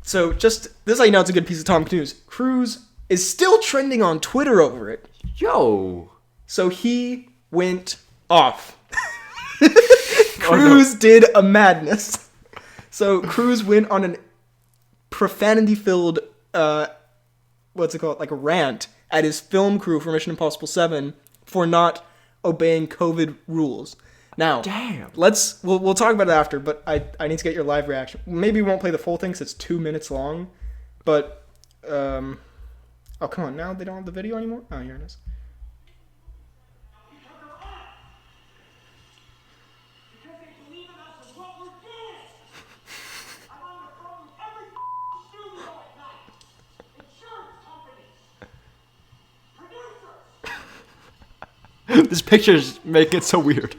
So, just... This is how you know it's a good piece of Tom Cnews. Cruz is still trending on Twitter over it. Yo! So he went off. Cruz did a madness. So Cruz went on an profanity-filled, what's it called, like a rant at his film crew for Mission Impossible 7 for not obeying COVID rules. Now, damn. We'll talk about it after, but I need to get your live reaction. Maybe we won't play the full thing because it's 2 minutes long, but oh come on, now they don't have the video anymore. Oh, here it is. This picture's making it so weird.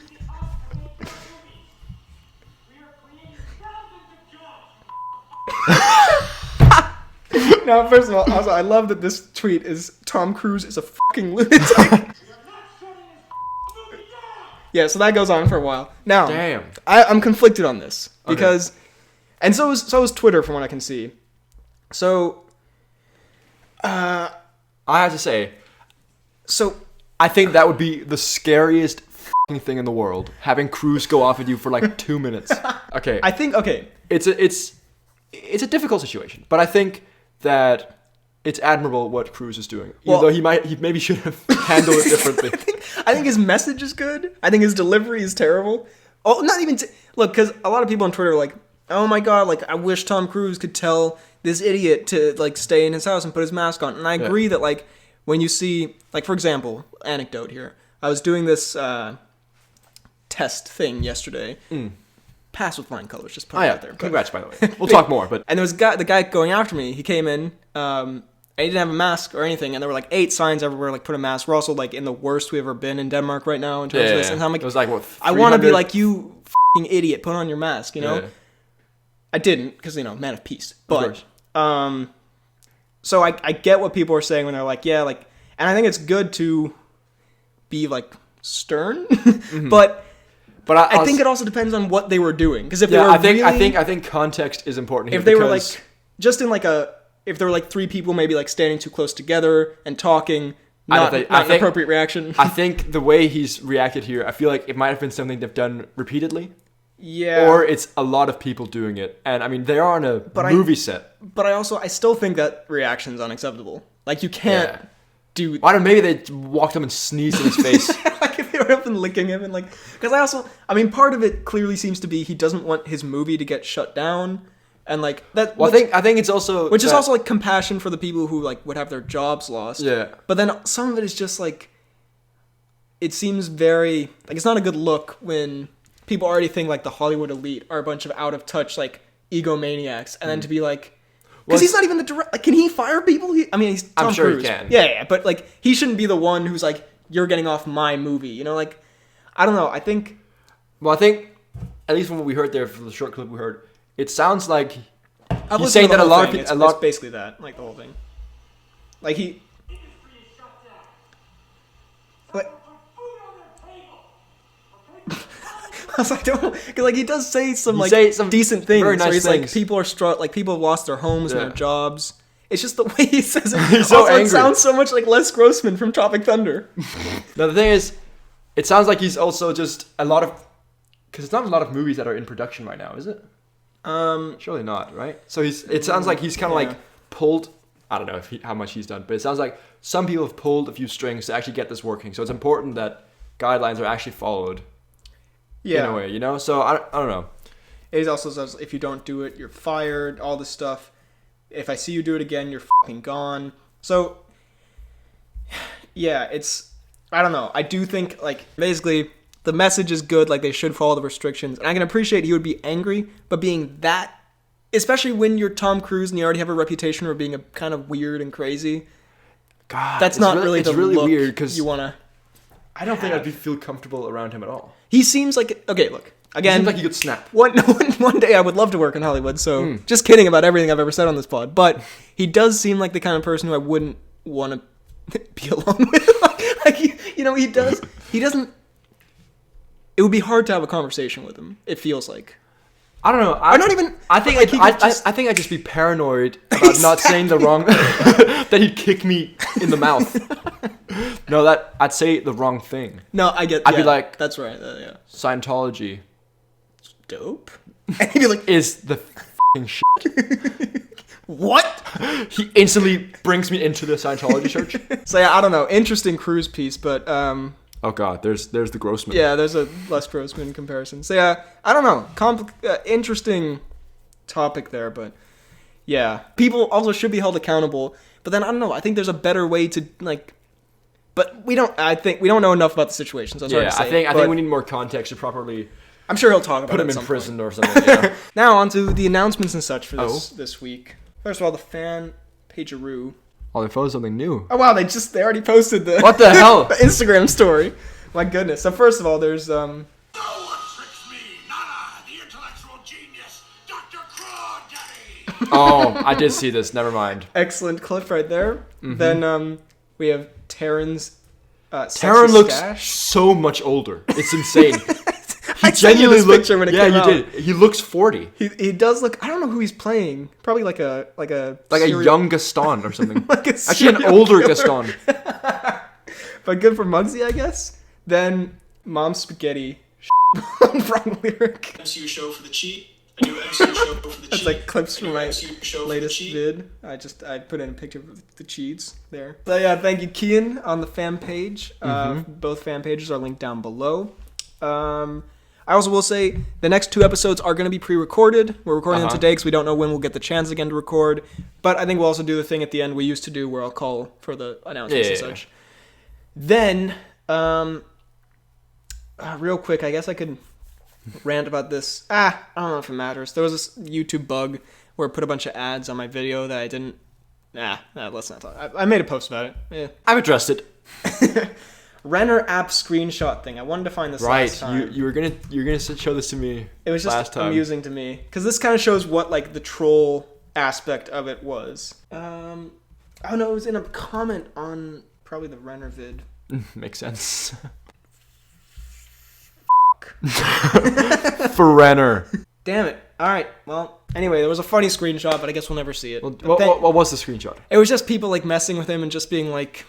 Now, first of all, also, I love that this tweet is Tom Cruise is a fucking lunatic. Yeah, so that goes on for a while. Now, damn. I'm conflicted on this because, and so is Twitter from what I can see. So, I have to say, so I think that would be the scariest fucking thing in the world. Having Cruz go off at you for like 2 minutes. Okay. I think It's a difficult situation, but I think that it's admirable what Cruz is doing. Even though he maybe should have handled it differently. I think his message is good. I think his delivery is terrible. Oh, not even look, because a lot of people on Twitter are like, "Oh my god, like I wish Tom Cruise could tell this idiot to like stay in his house and put his mask on." And I agree that like when you see, like for example, anecdote here, I was doing this test thing yesterday. Pass with flying colors, just put it out there. Congrats, by the way. We'll talk more, but... And there was the guy going after me, he came in, and he didn't have a mask or anything, and there were like 8 signs everywhere, like put a mask. We're also like in the worst we've ever been in Denmark right now in terms of this. And I'm like, it was like, what, I want to be like, you f***ing idiot, put on your mask, you know? Yeah. I didn't, because, you know, man of peace. But, so I get what people are saying when they're like, yeah, like, and I think it's good to be like stern, But I think it also depends on what they were doing. Because if they were I think context is important here. If they were like just in like if there were like 3 people maybe like standing too close together and talking, not an appropriate reaction. I think the way he's reacted here, I feel like it might have been something they've done repeatedly. Yeah. Or it's a lot of people doing it, and I mean they are on a movie set. But I still think that reaction is unacceptable. Like you can't do. I don't know. Maybe they walked up and sneezed in his face. Like if they were up and licking him and like, because I mean, part of it clearly seems to be he doesn't want his movie to get shut down, and like that. Well, I think it's also is also like compassion for the people who like would have their jobs lost. Yeah. But then some of it is just like, it seems very like it's not a good look when people already think like the Hollywood elite are a bunch of out of touch like egomaniacs, and then to be like. Because he's not even the director. Like, can he fire people? He's Tom I'm sure Cruise. he can. Yeah, but like he shouldn't be the one who's like, you're getting off my movie. You know, like I don't know. I think at least from what we heard there, from the short clip we heard, it sounds like he's saying that a lot of people. It's basically that, like the whole thing. Like he. Like, I was like, don't, because like he does say some decent things. Very nice he's things. Like people are like people have lost their homes and their jobs. It's just the way he says it. He's so angry. It sounds so much like Les Grossman from Tropic Thunder. Now the thing is, it sounds like he's also just because it's not a lot of movies that are in production right now, is it? Surely not, right? So it sounds like he's kind of like pulled. I don't know how much he's done, but it sounds like some people have pulled a few strings to actually get this working. So it's important that guidelines are actually followed. Yeah. In a way, you know? So, I don't know. It also says, if you don't do it, you're fired, all this stuff. If I see you do it again, you're fucking gone. So, yeah, it's... I don't know. I do think, like, basically, the message is good. Like, they should follow the restrictions. And I can appreciate he would be angry, but being that, especially when you're Tom Cruise and you already have a reputation for being a kind of weird and crazy. God, that's not really the really look weird because you want to. I don't think I'd feel comfortable around him at all. He seems like, okay, look, He again, seems like he could snap. one day I would love to work in Hollywood, so just kidding about everything I've ever said on this pod, but he does seem like the kind of person who I wouldn't want to be alone with. Like, he doesn't, it would be hard to have a conversation with him, it feels like. I don't know. I think I'd just be paranoid about not saying the wrong. That he'd kick me in the mouth. No, that I'd say the wrong thing. No, I get. I'd be like, that's right. Yeah. Scientology, dope. And he'd be like, is the f***ing shit. What? He instantly brings me into the Scientology church. So yeah, I don't know. Interesting Cruise piece, but oh god, there's the Grossman. Yeah, there's a Les Grossman comparison. So yeah, I don't know. Interesting topic there, but yeah, people also should be held accountable. But then I don't know. I think there's a better way to like. But we don't. I think we don't know enough about the situation. So it's hard to say, I think we need more context to properly. I'm sure he'll talk about put it. Put him in prison or something. Yeah. Now on to the announcements and such for this week. First of all, the fan pageroo. Oh, they posted something new. Oh wow, they already posted the what the hell the Instagram story. My goodness. So first of all, there's No one tricks me, not I, the intellectual genius, Dr. Crawdaddy. Oh, I did see this. Never mind. Excellent clip right there. Mm-hmm. Then we have Taryn's Taran looks stash. So much older. It's insane. He genuinely looks. When it came out. Did. He looks 40. He does look. I don't know who he's playing. Probably like a young Gaston or something. Actually, an older Gaston. But good for Muggsy, I guess. Then Mom Spaghetti. Wrong lyric. MCU show for the cheat. A new MCU show for the cheat. That's like clips from my latest vid. I put in a picture of the cheats there. So yeah, thank you, Cian, on the fan page. Both fan pages are linked down below. I also will say the next 2 episodes are going to be pre-recorded. We're recording them today because we don't know when we'll get the chance again to record. But I think we'll also do the thing at the end we used to do where I'll call for the announcements and such. Then, real quick, I guess I could rant about this. I don't know if it matters. There was this YouTube bug where it put a bunch of ads on my video that I didn't. Let's not talk. I made a post about it. Yeah. I've addressed it. Renner app screenshot thing. I wanted to find this last time. Right, you were gonna show this to me. It was just amusing to me because this kind of shows what like the troll aspect of it was. Oh no, it was in a comment on probably the Renner vid. Makes sense. For Renner. Damn it. All right. Well, anyway, there was a funny screenshot, but I guess we'll never see it. What was the screenshot? It was just people like messing with him and just being like.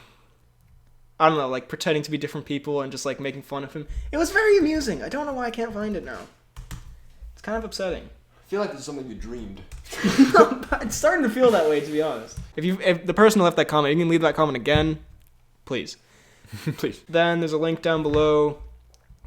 I don't know, like pretending to be different people and just like making fun of him. It was very amusing. I don't know why I can't find it now. It's kind of upsetting. I feel like this is something you dreamed. It's starting to feel that way, to be honest. If the person who left that comment, you can leave that comment again, please. Please. Then there's a link down below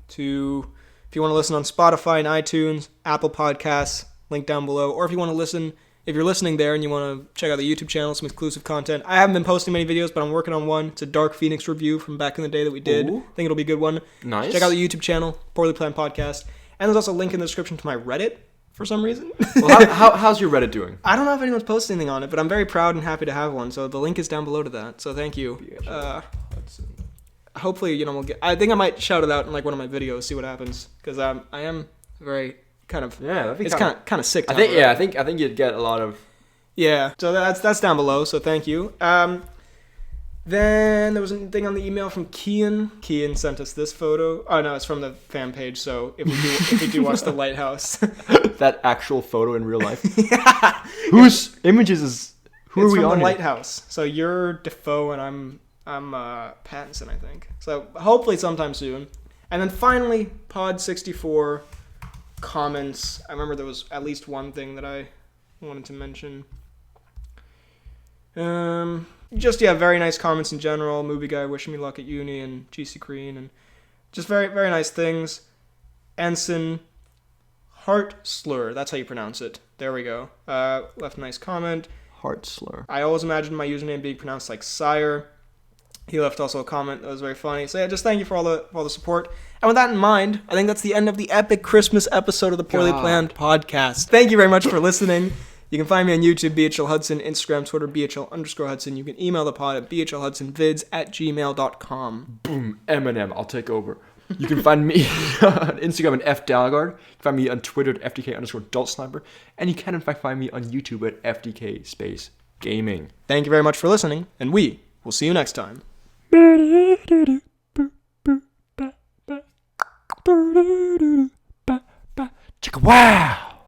to if you want to listen on Spotify and iTunes, Apple Podcasts, link down below, or if you want to listen. If you're listening there and you want to check out the YouTube channel, some exclusive content. I haven't been posting many videos, but I'm working on one. It's a Dark Phoenix review from back in the day that we did. Ooh. I think it'll be a good one. Nice. Check out the YouTube channel, Poorly Planned Podcast. And there's also a link in the description to my Reddit for some reason. Well, how's your Reddit doing? I don't know if anyone's posted anything on it, but I'm very proud and happy to have one. So the link is down below to that. So thank you. Hopefully, we'll get... I think I might shout it out in like one of my videos, see what happens. Because I am very kind of... Yeah, it's kind of sick. I think you'd get a lot of... Yeah, so that's down below, so thank you. Then there was a thing on the email from Cian. Cian sent us this photo. Oh no, it's from the fan page, so if we do watch The Lighthouse. That actual photo in real life? Yeah. Whose images is... Who it's are we from on The here? Lighthouse. So you're Defoe and I'm Pattinson, I think. So hopefully sometime soon. And then finally, Pod 64 comments. I remember there was at least one thing that I wanted to mention. Very nice comments in general. Movie guy wishing me luck at uni and GC Crean and just very, very nice things. Ensign Heart Slur, that's how you pronounce it. There we go. Left a nice comment. Heart Slur. I always imagined my username being pronounced like Sire. He left also a comment that was very funny. So yeah, just thank you for all the support. And with that in mind, I think that's the end of the epic Christmas episode of the Poorly Planned podcast. Thank you very much for listening. You can find me on YouTube, BHL Hudson, Instagram, Twitter, BHL_Hudson. You can email the pod at bhlhudsonvids@gmail.com. Boom, Eminem, I'll take over. You can find me on Instagram at FDalgard. You can find me on Twitter at FDK_AdultSniper. And you can in fact find me on YouTube at FDK Space Gaming. Thank you very much for listening, and we will see you next time. Chicka wow!